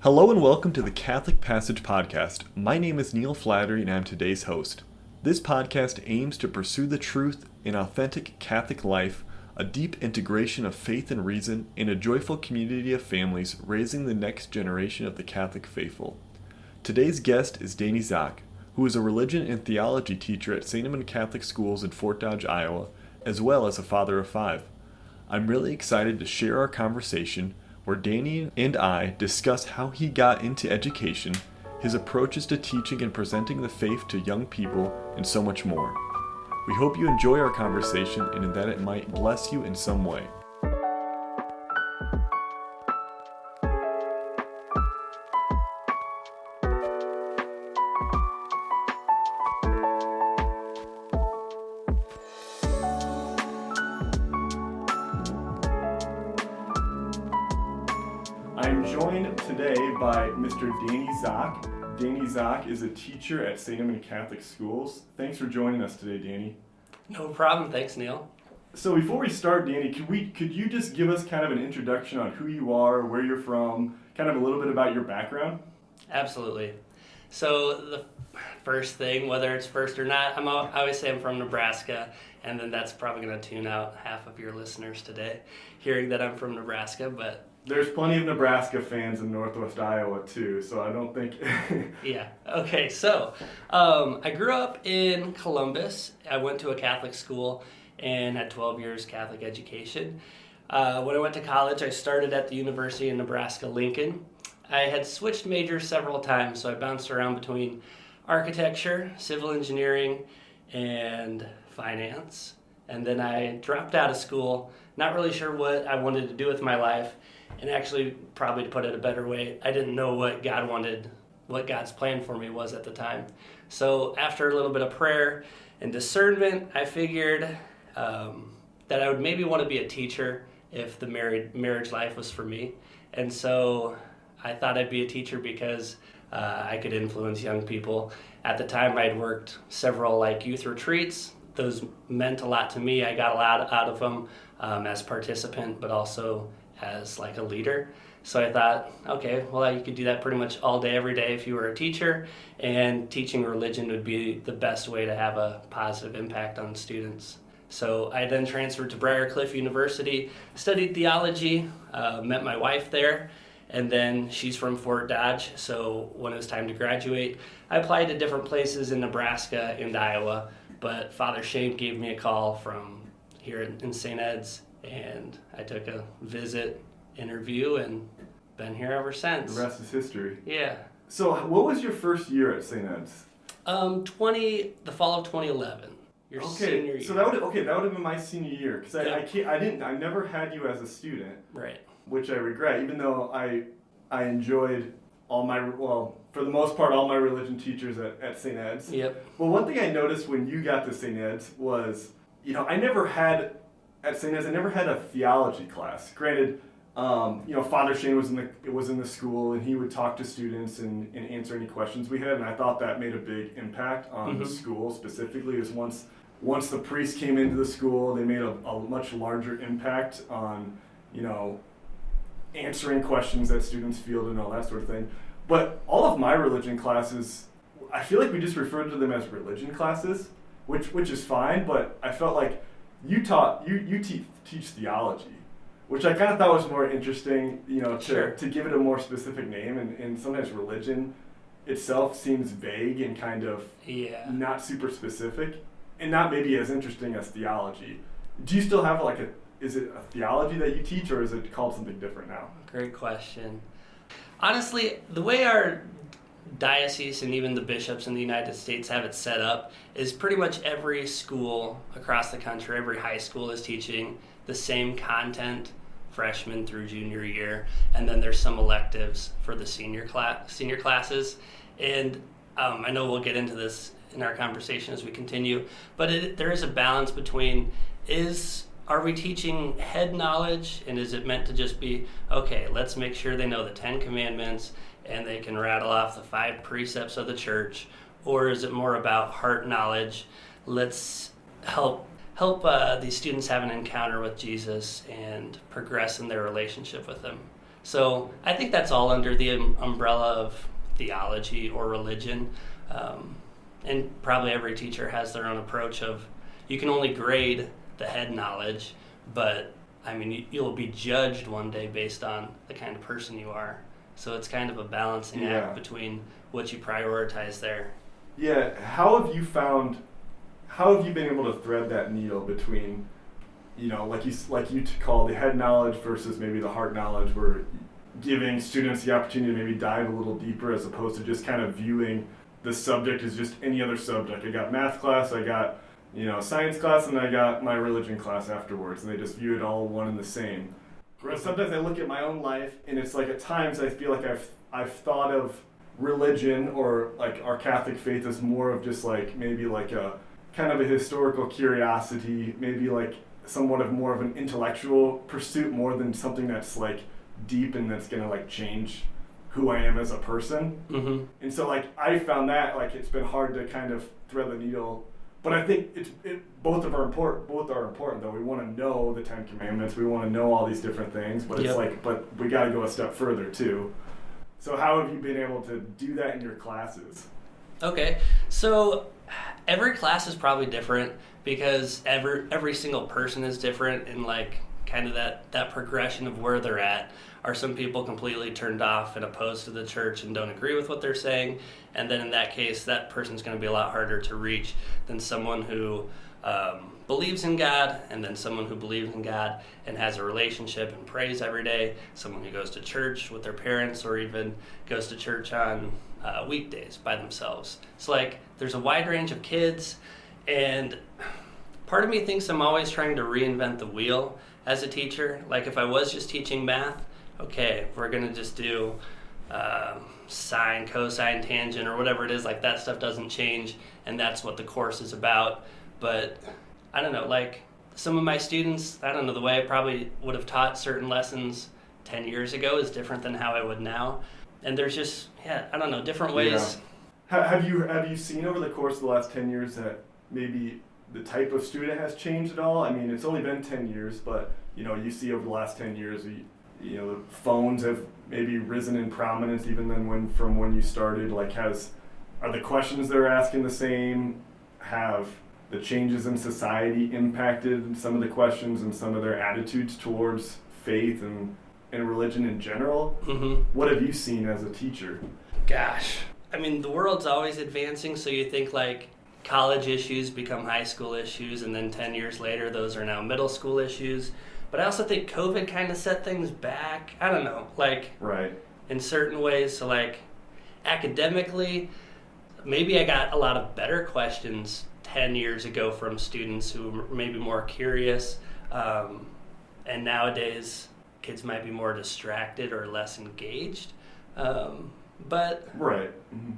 Hello and welcome to the Catholic Passage Podcast. My name is Neil Flattery and I'm today's host. This podcast aims to pursue the truth in authentic Catholic life, a deep integration of faith and reason, and a joyful community of families raising the next generation of the Catholic faithful. Today's guest is Danny Zock, who is a religion and theology teacher at Edmond Catholic Schools in Fort Dodge, Iowa, as well as a father of 5. I'm really excited to share our conversation where Danny and I discuss how he got into education, his approaches to teaching and presenting the faith to young people, and so much more. We hope you enjoy our conversation and that it might bless you in some way. I'm joined today by Mr. Danny Zock. Danny Zock is a teacher at Edmond Catholic Schools. Thanks for joining us today, Danny. No problem. Thanks, Neil. So before we start, Danny, could you just give us kind of an introduction on who you are, where you're from, kind of a little bit about your background? Absolutely. So the first thing, whether it's first or not, I always say I'm from Nebraska, and then that's probably going to tune out half of your listeners today, hearing that I'm from Nebraska, but there's plenty of Nebraska fans in Northwest Iowa too, so I don't think... Yeah. Okay, so I grew up in Columbus. I went to a Catholic school and had 12 years Catholic education. When I went to college, I started at the University of Nebraska-Lincoln. I had switched majors several times, so I bounced around between architecture, civil engineering, and finance. And then I dropped out of school, not really sure what I wanted to do with my life. And actually, probably to put it a better way, I didn't know what God wanted, what God's plan for me was at the time. So after a little bit of prayer and discernment, I figured that I would maybe want to be a teacher if the marriage life was for me. And so I thought I'd be a teacher because I could influence young people. At the time, I'd worked several youth retreats. Those meant a lot to me. I got a lot out of them as participant, but also as a leader. So I thought, okay, well, you could do that pretty much all day, every day if you were a teacher, and teaching religion would be the best way to have a positive impact on students. So I then transferred to Briarcliff University, studied theology, met my wife there, and then she's from Fort Dodge, so when it was time to graduate, I applied to different places in Nebraska and Iowa, but Father Shane gave me a call from here in St. Ed's, and I took a visit, interview, and been here ever since. The rest is history. Yeah. So what was your first year at St. Ed's? The fall of 2011. Your senior year. So that would have been my senior year, because I never had you as a student. Right. Which I regret, even though I enjoyed for the most part, all my religion teachers at St. Ed's. Yep. Well, one thing I noticed when you got to St. Ed's was, I never had a theology class. Granted, Father Shane was in the school, and he would talk to students and answer any questions we had, and I thought that made a big impact on the school specifically. Is once the priest came into the school, they made a much larger impact on, answering questions that students fielded and all that sort of thing. But all of my religion classes, I feel like we just referred to them as religion classes, which is fine, but I felt like you teach theology, which I kind of thought was more interesting, to give it a more specific name, and sometimes religion itself seems vague and kind of not super specific, and not maybe as interesting as theology. Do you still have is it a theology that you teach, or is it called something different now? Great question. Honestly, the way our diocese and even the bishops in the United States have it set up is pretty much every school across the country, every high school is teaching the same content freshman through junior year, and then there's some electives for the senior classes. And I know we'll get into this in our conversation as we continue, but there is a balance between are we teaching head knowledge, and is it meant to just be, okay, let's make sure they know the 10 Commandments and they can rattle off the 5 precepts of the church, or is it more about heart knowledge? Let's help these students have an encounter with Jesus and progress in their relationship with him. So I think that's all under the umbrella of theology or religion. And probably every teacher has their own approach of, you can only grade the head knowledge, but I mean, you'll be judged one day based on the kind of person you are. So it's kind of a balancing act between what you prioritize there. Yeah, how have you been able to thread that needle between, like you call the head knowledge versus maybe the heart knowledge, where giving students the opportunity to maybe dive a little deeper as opposed to just kind of viewing the subject as just any other subject. I got math class, I got science class, and I got my religion class afterwards, and they just view it all one and the same. Whereas sometimes I look at my own life, and it's like at times I feel like I've thought of religion or like our Catholic faith as more of just like maybe like a kind of a historical curiosity, maybe like somewhat of more of an intellectual pursuit more than something that's like deep and that's gonna like change who I am as a person. Mm-hmm. And so like I found that like it's been hard to kind of thread the needle, but I think both are important though. We want to know the 10 Commandments, we want to know all these different things, but it's but we got to go a step further too. So how have you been able to do that in your classes? Okay, so every class is probably different because every single person is different, and like kind of that progression of where they're at. Are some people completely turned off and opposed to the church and don't agree with what they're saying? And then in that case, that person's going to be a lot harder to reach than someone who believes in God, and then someone who believes in God and has a relationship and prays every day, someone who goes to church with their parents or even goes to church on weekdays by themselves. So like there's a wide range of kids, and part of me thinks I'm always trying to reinvent the wheel as a teacher. Like if I was just teaching math, okay, we're going to just do sine, cosine, tangent, or whatever it is. Like that stuff doesn't change, and that's what the course is about. But I don't know, like some of my students, I don't know, the way I probably would have taught certain lessons 10 years ago is different than how I would now. And there's just, I don't know, different ways. Yeah. Have you seen over the course of the last 10 years that maybe the type of student has changed at all? I mean, it's only been 10 years, but you see over the last 10 years, the phones have maybe risen in prominence even than from when you started. Like, are the questions they're asking the same? Have the changes in society impacted some of the questions and some of their attitudes towards faith and religion in general? Mm-hmm. What have you seen as a teacher? Gosh, I mean, the world's always advancing, so you think like college issues become high school issues, and then 10 years later, those are now middle school issues. But I also think COVID kind of set things back. I don't know, like right. In certain ways. So like academically, maybe I got a lot of better questions 10 years ago from students who were maybe more curious. And nowadays, kids might be more distracted or less engaged. But right. Mm-hmm.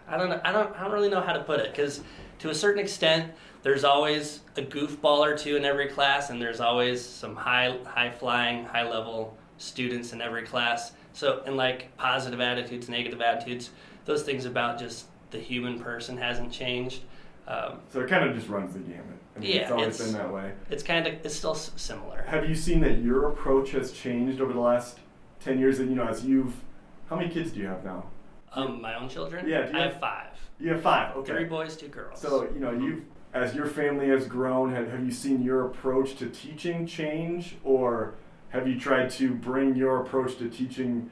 I don't know. I don't really know how to put it, because to a certain extent, there's always a goofball or two in every class, and there's always some high-flying, high-level students in every class. So, and like positive attitudes, negative attitudes, those things about just the human person hasn't changed. So it kind of just runs the gamut. I mean, it's always been that way. It's still similar. Have you seen that your approach has changed over the last 10 years? And how many kids do you have now? My own children? Yeah. I have 5. You have 5, okay. 3 boys, 2 girls. So, as your family has grown, have you seen your approach to teaching change, or have you tried to bring your approach to teaching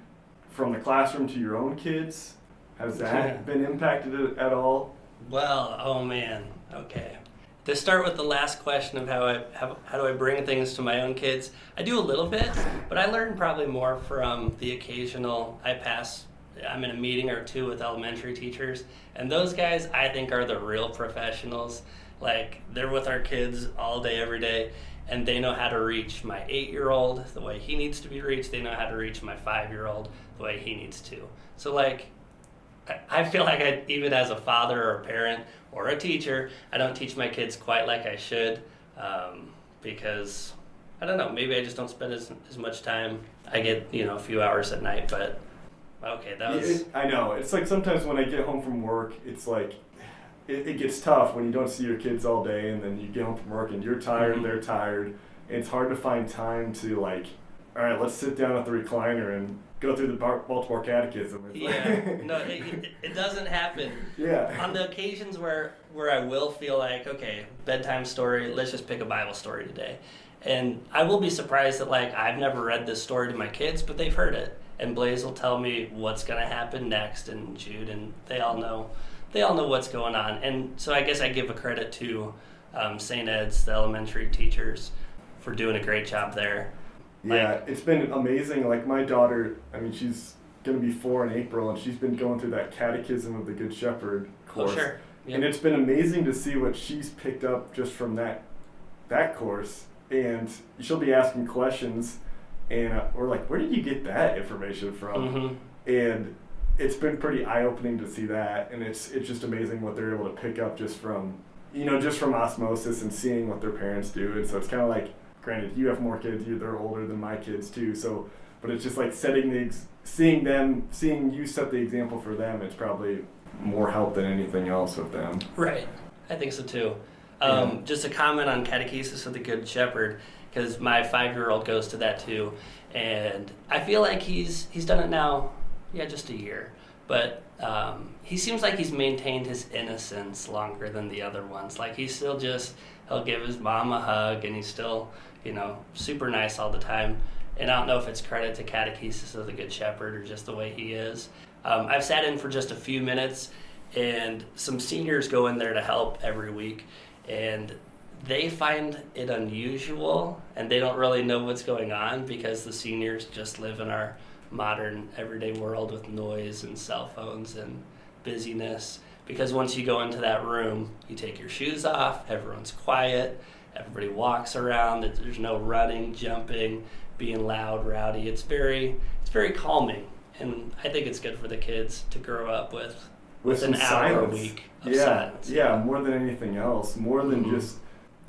from the classroom to your own kids? Has that been impacted at all? Well, oh man, okay. To start with the last question of how do I bring things to my own kids, I do a little bit, but I learn probably more from the occasional I'm in a meeting or two with elementary teachers, and those guys I think are the real professionals. Like, they're with our kids all day, every day, and they know how to reach my 8-year-old the way he needs to be reached. They know how to reach my 5-year-old the way he needs to. So like, I feel like even as a father or a parent or a teacher, I don't teach my kids quite like I should, because, I don't know, maybe I just don't spend as much time. I get, a few hours at night, but okay, that was... I know. It's like sometimes when I get home from work, it's like, it gets tough when you don't see your kids all day, and then you get home from work and you're tired, mm-hmm. They're tired. And it's hard to find time to like all right, let's sit down at the recliner and go through the Baltimore Catechism. Yeah, no, it doesn't happen. Yeah. On the occasions where I will feel like, okay, bedtime story, let's just pick a Bible story today. And I will be surprised that, like, I've never read this story to my kids, but they've heard it. And Blaze will tell me what's going to happen next, and Jude, and they all know what's going on. And so I guess I give a credit to St. Ed's, the elementary teachers, for doing a great job there. Yeah, it's been amazing. Like, my daughter, I mean, she's going to be 4 in April, and she's been going through that Catechism of the Good Shepherd course. Oh, sure. Yep. And it's been amazing to see what she's picked up just from that course. And she'll be asking questions, and we're like, where did you get that information from? Mm-hmm. And it's been pretty eye-opening to see that, and it's just amazing what they're able to pick up just from osmosis and seeing what their parents do. And so it's kind of like, granted, you have more kids, they're older than my kids too, so, but it's just like seeing you set the example for them, it's probably more help than anything else with them. Right. I think so too. Just a comment on Catechesis of the Good Shepherd, because my 5-year-old goes to that too, and I feel like he's done it now, just a year, but he seems like he's maintained his innocence longer than the other ones. Like, he's still he'll give his mom a hug, and he's still, super nice all the time. And I don't know if it's credit to Catechesis of the Good Shepherd or just the way he is. I've sat in for just a few minutes, and some seniors go in there to help every week, and they find it unusual, and they don't really know what's going on because the seniors just live in our modern everyday world with noise and cell phones and busyness. Because once you go into that room, you take your shoes off, everyone's quiet, everybody walks around, there's no running, jumping, being loud, rowdy. It's very calming, and I think it's good for the kids to grow up with an hour a week of silence. Yeah, more than anything else, more than just,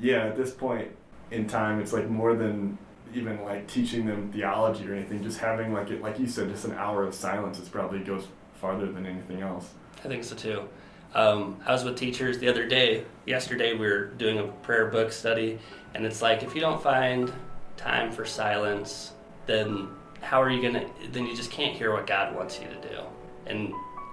at this point in time, it's like more than even like teaching them theology or anything, just having like you said, just an hour of silence, it probably goes farther than anything else. I think so too. I was with teachers yesterday we were doing a prayer book study, and it's like, if you don't find time for silence, then then you just can't hear what God wants you to do. And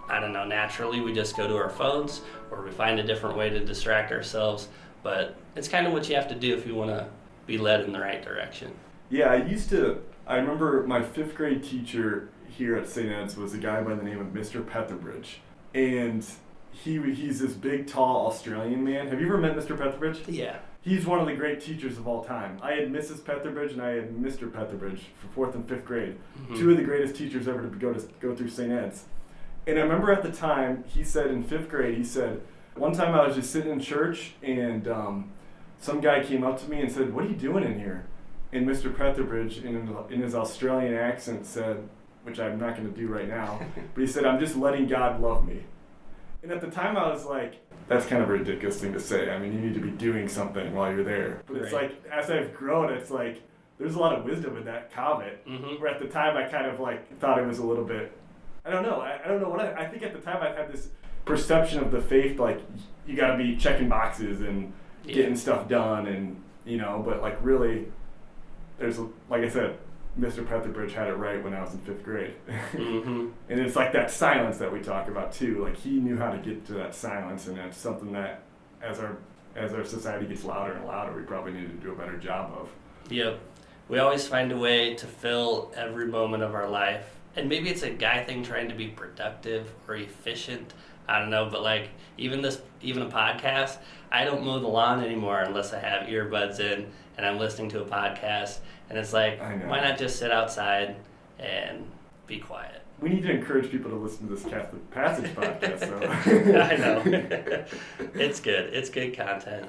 I don't know, naturally we just go to our phones, or we find a different way to distract ourselves, but it's kind of what you have to do if you want to be led in the right direction. Yeah, I remember my 5th grade teacher here at St. Ed's was a guy by the name of Mr. Petherbridge. And he's this big, tall Australian man. Have you ever met Mr. Petherbridge? Yeah. He's one of the great teachers of all time. I had Mrs. Petherbridge and I had Mr. Petherbridge for 4th and 5th grade. Mm-hmm. 2 of the greatest teachers ever to go through St. Ed's. And I remember at the time, he said in 5th grade, one time I was just sitting in church, and some guy came up to me and said, "What are you doing in here?" And Mr. Petherbridge, in his Australian accent, said, which I'm not going to do right now, but he said, "I'm just letting God love me." And at the time I was like, that's kind of a ridiculous thing to say. I mean, you need to be doing something while you're there. But it's like, as I've grown, it's like, there's a lot of wisdom in that comment. Mm-hmm. Where at the time I kind of like thought it was a little bit, I don't know. I don't know what I think at the time I had this perception of the faith, like, you got to be checking boxes and getting stuff done, and, but like really, there's, like I said, Mr. Petherbridge had it right when I was in 5th grade. Mm-hmm. And it's like that silence that we talk about too. Like, he knew how to get to that silence, and that's something that as our society gets louder and louder, we probably need to do a better job of. Yep. We always find a way to fill every moment of our life. And maybe it's a guy thing trying to be productive or efficient. I don't know, but like even a podcast, I don't mow the lawn anymore unless I have earbuds in and I'm listening to a podcast. And it's like, why not just sit outside and be quiet? We need to encourage people to listen to this Catholic Passage podcast. So. I know. It's good. It's good content.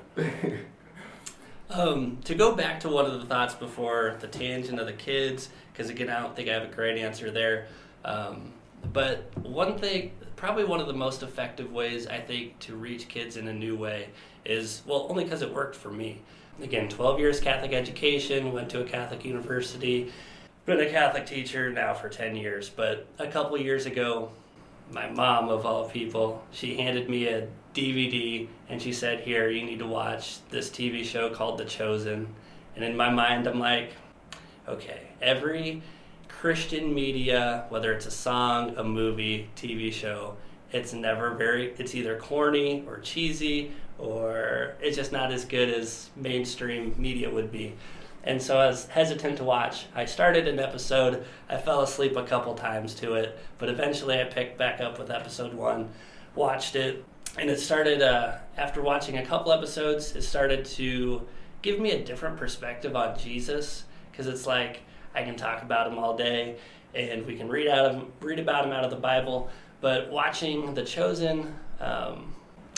To go back to one of the thoughts before the tangent of the kids, because again, I don't think I have a great answer there. But one thing, probably one of the most effective ways I think to reach kids in a new way is, well, only because it worked for me. Again, 12 years Catholic education, went to a Catholic university, been a Catholic teacher now for 10 years. But a couple years ago, my mom, of all people, she handed me a DVD and she said, "Here, you need to watch this TV show called The Chosen." And in my mind, I'm like, okay, every Christian media, whether it's a song, a movie, TV show, it's either corny or cheesy, or it's just not as good as mainstream media would be. And so I was hesitant to watch. I started an episode, I fell asleep a couple times to it, but eventually I picked back up with episode 1, watched it, and it started, after watching a couple episodes, it started to give me a different perspective on Jesus, because it's like, I can talk about him all day, and we can read about him out of the Bible, but watching The Chosen,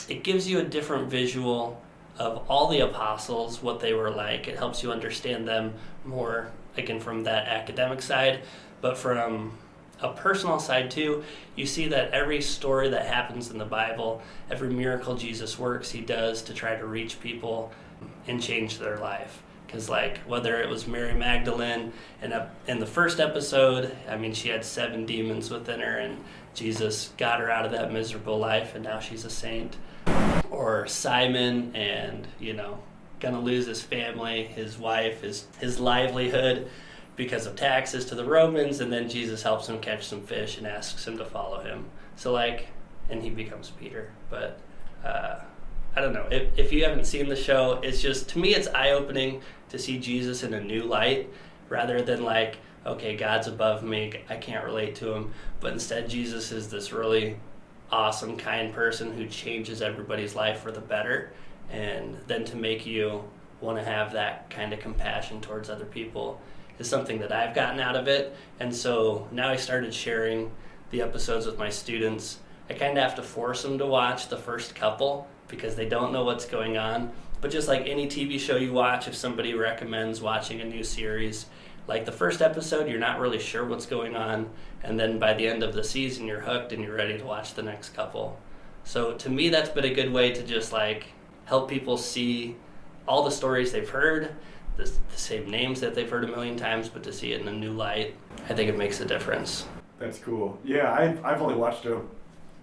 it gives you a different visual of all the apostles, what they were like. It helps you understand them more, again, from that academic side, but from a personal side too. You see that every story that happens in the Bible, every miracle Jesus works, he does to try to reach people and change their life. Because like whether it was Mary Magdalene in the first episode, I mean, she had 7 demons within her, and Jesus got her out of that miserable life, and now she's a saint. Or Simon, and gonna lose his family, his wife, his livelihood because of taxes to the Romans, and then Jesus helps him catch some fish and asks him to follow him. So and he becomes Peter. But I don't know, if you haven't seen the show, it's just, to me, it's eye-opening to see Jesus in a new light, rather than okay, God's above me, I can't relate to him, but instead Jesus is this really awesome, kind person who changes everybody's life for the better, and then to make you want to have that kind of compassion towards other people is something that I've gotten out of it. And so now I started sharing the episodes with my students. I kind of have to force them to watch the first couple because they don't know what's going on. But just like any TV show you watch, if somebody recommends watching a new series, the first episode, you're not really sure what's going on, and then by the end of the season, you're hooked and you're ready to watch the next couple. So to me, that's been a good way to just help people see all the stories they've heard, the same names that they've heard a million times, but to see it in a new light, I think it makes a difference. That's cool. Yeah, I've only watched a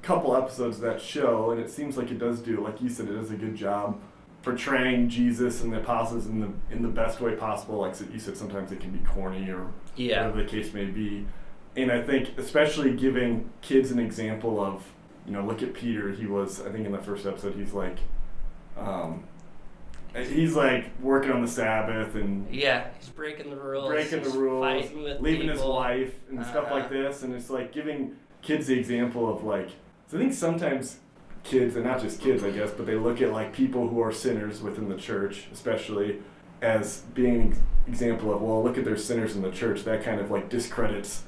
couple episodes of that show, and it seems like it does do, like you said, it does a good job portraying Jesus and the apostles in the best way possible. Like you said, sometimes it can be corny or whatever the case may be. And I think especially giving kids an example of, look at Peter. He was, I think in the first episode, he's working on the Sabbath and he's breaking the rules, fighting with leaving people. his wife and stuff like this. And it's giving kids the example of so I think sometimes kids, and not just kids, I guess, but they look at people who are sinners within the church, especially, as being an example of, well, look at their sinners in the church. That kind of discredits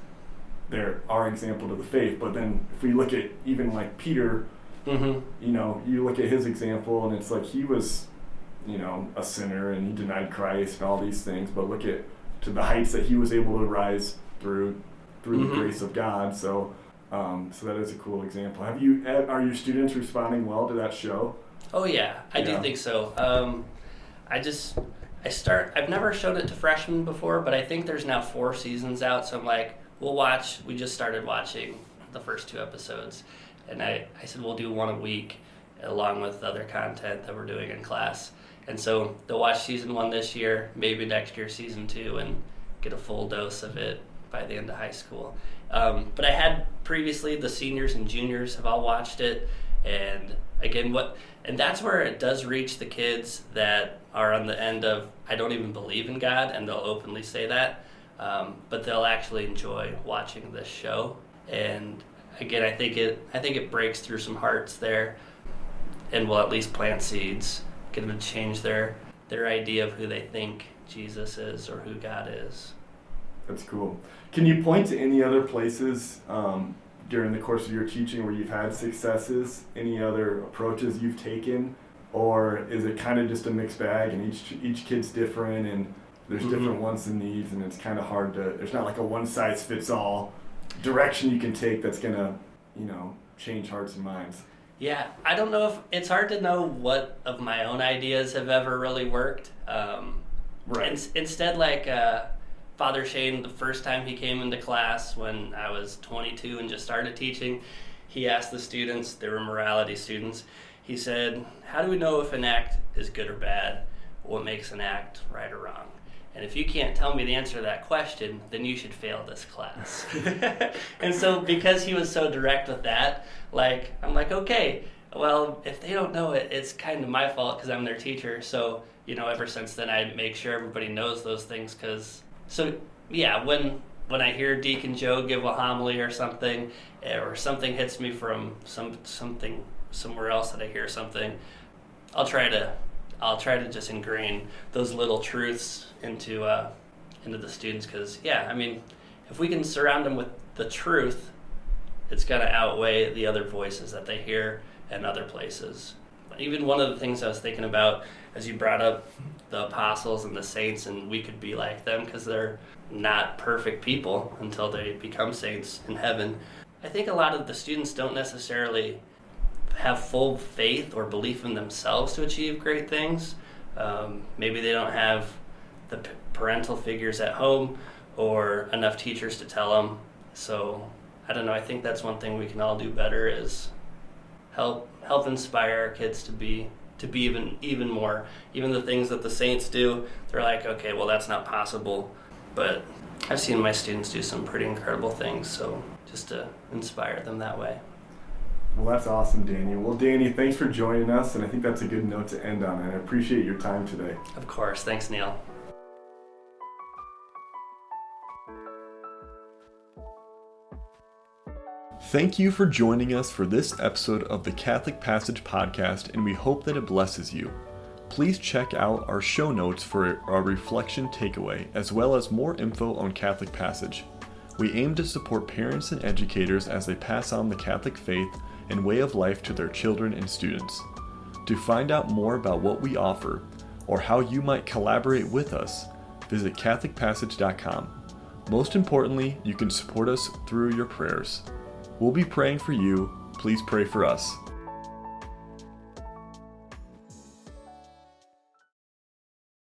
our example to the faith. But then if we look at even Peter, you look at his example, and it's he was, a sinner, and he denied Christ and all these things. But look at to the heights that he was able to rise through the grace of God. So that is a cool example. Are your students responding well to that show? Oh yeah, I do think so. I've never showed it to freshmen before, but I think there's now 4 seasons out, so I'm we just started watching the first 2 episodes, and I said we'll do 1 a week along with other content that we're doing in class. And so they'll watch season 1 this year, maybe next year season 2, and get a full dose of it by the end of high school. But I had previously, the seniors and juniors have all watched it, and again, that's where it does reach the kids that are on the end of, I don't even believe in God, and they'll openly say that, but they'll actually enjoy watching this show. And again, I think it breaks through some hearts there, and will at least plant seeds, get them to change their idea of who they think Jesus is or who God is. That's cool. Can you point to any other places during the course of your teaching where you've had successes? Any other approaches you've taken? Or is it kind of just a mixed bag and each kid's different and there's different wants and needs, and it's kind of hard there's not a one-size-fits-all direction you can take that's going to, change hearts and minds? Yeah, I don't know if it's hard to know what of my own ideas have ever really worked. Right. Instead, Father Shane, the first time he came into class when I was 22 and just started teaching, he asked the students, they were morality students, he said, how do we know if an act is good or bad? What makes an act right or wrong? And if you can't tell me the answer to that question, then you should fail this class. And so because he was so direct with that, like, I'm like, okay, well, if they don't know it, it's kind of my fault because I'm their teacher. So, ever since then, I make sure everybody knows those things when I hear Deacon Joe give a homily or something hits me from something somewhere else that I hear something, I'll try to just ingrain those little truths into the students, because if we can surround them with the truth, it's going to outweigh the other voices that they hear in other places. Even one of the things I was thinking about, as you brought up the apostles and the saints, and we could be like them because they're not perfect people until they become saints in heaven. I think a lot of the students don't necessarily have full faith or belief in themselves to achieve great things. Maybe they don't have the parental figures at home or enough teachers to tell them. So I don't know, I think that's one thing we can all do better is help inspire our kids to be even more. Even the things that the saints do, they're like, okay, well, that's not possible. But I've seen my students do some pretty incredible things, so just to inspire them that way. Well, that's awesome, Danny. Well, Danny, thanks for joining us, and I think that's a good note to end on, and I appreciate your time today. Of course. Thanks, Neil. Thank you for joining us for this episode of the Catholic Passage Podcast, and we hope that it blesses you. Please check out our show notes for our reflection takeaway, as well as more info on Catholic Passage. We aim to support parents and educators as they pass on the Catholic faith and way of life to their children and students. To find out more about what we offer, or how you might collaborate with us, visit CatholicPassage.com. Most importantly, you can support us through your prayers. We'll be praying for you. Please pray for us.